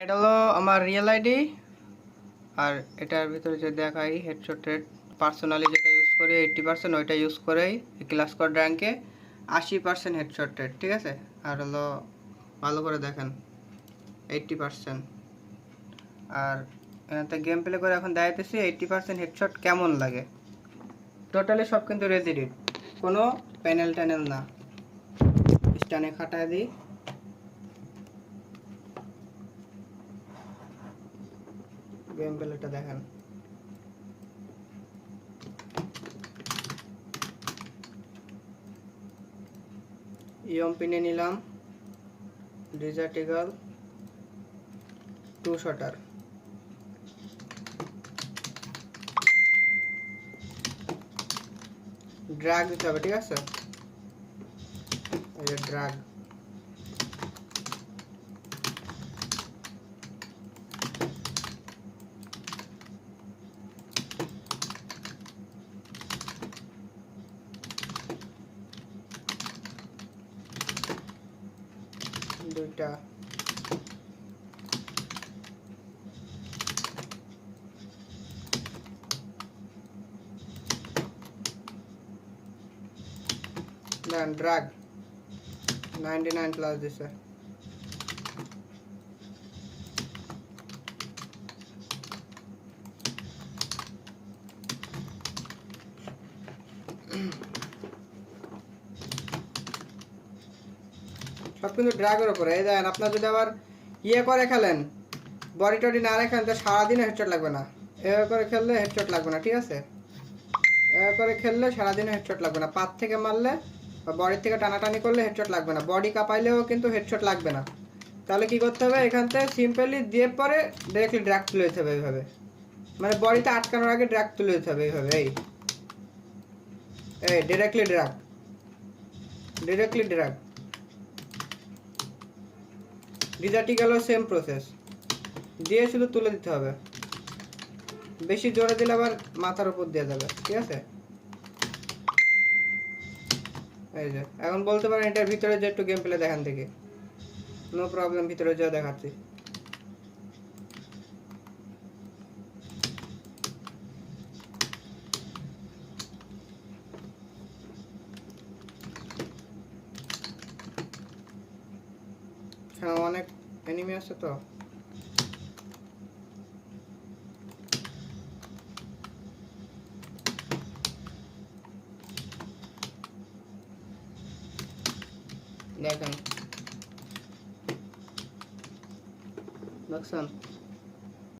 এটা হলো আমার রিয়েল আইডি, আর এটার ভিতরে যে দেখাই হেডশটের পার্সোনালি যেটা ইউজ করি 80%, ওইটা ইউজ করেই ক্লাস কোড র্যাঙ্কে 80% হেডশট রেট, ঠিক আছে। আর হলো ভালো করে দেখেন 80%। আর এখানে গেম প্লে করে এখন দেখাইতেছি 80% হেডশট কেমন লাগে। টোটালি সব কিন্তু রেজিডিট, কোনো প্যানেল ট্যানেল না। স্টানে খাটায় দিই, গেম প্লেটা দেখেন। ইয়ম পিনে নিলাম ডিজার্ট ইগল 2 শটার, ড্রাগ দিতে হবে, ঠিক আছে। এই যে ড্রাগ, দুইটা দেন ড্রাগ 99 প্লাস দিছে। সব কিন্তু ড্রাগের উপরে। এই দেখেন, আপনার যদি আবার ইয়ে করে খেলেন, বডি টডি না রেখেন, তো সারাদিনও হেডশট লাগবে না। এভাবে করে খেললে হেডশট লাগবে না, ঠিক আছে। এভাবে করে খেললে সারাদিনও হেডশট লাগবে না। পাত থেকে মারলে বা বডির থেকে টানাটানি করলে হেডশট লাগবে না। বডি কাঁপাইলেও কিন্তু হেডশট লাগবে না। তাহলে কি করতে হবে, এখান থেকে সিম্পলি দিয়ে পরে ডাইরেক্টলি ড্রাগ তুলে দিতে হবে এইভাবে। মানে বডিতে আটকানোর আগে ড্রাগ তুলে দিতে হবে এইভাবে। এই ডিরেক্টলি ড্রাগ, ডিরেক্টলি ড্রাগ। ডিজার্টি গেল সেম প্রসেস, দিয়ে শুধু তুলে দিতে হবে। বেশি জোরে দিলে আবার মাথার উপর দিয়ে যাবে, ঠিক আছে। এই যে এখন বলতে পারেন এটার ভিতরে যে একটু গেম প্লে দেখান দেখি। নো প্রবলেম, ভিতরে যা দেখাচ্ছি। হ্যাঁ, অনেক এনিমি আছে তো। দেখেন, দেখছেন।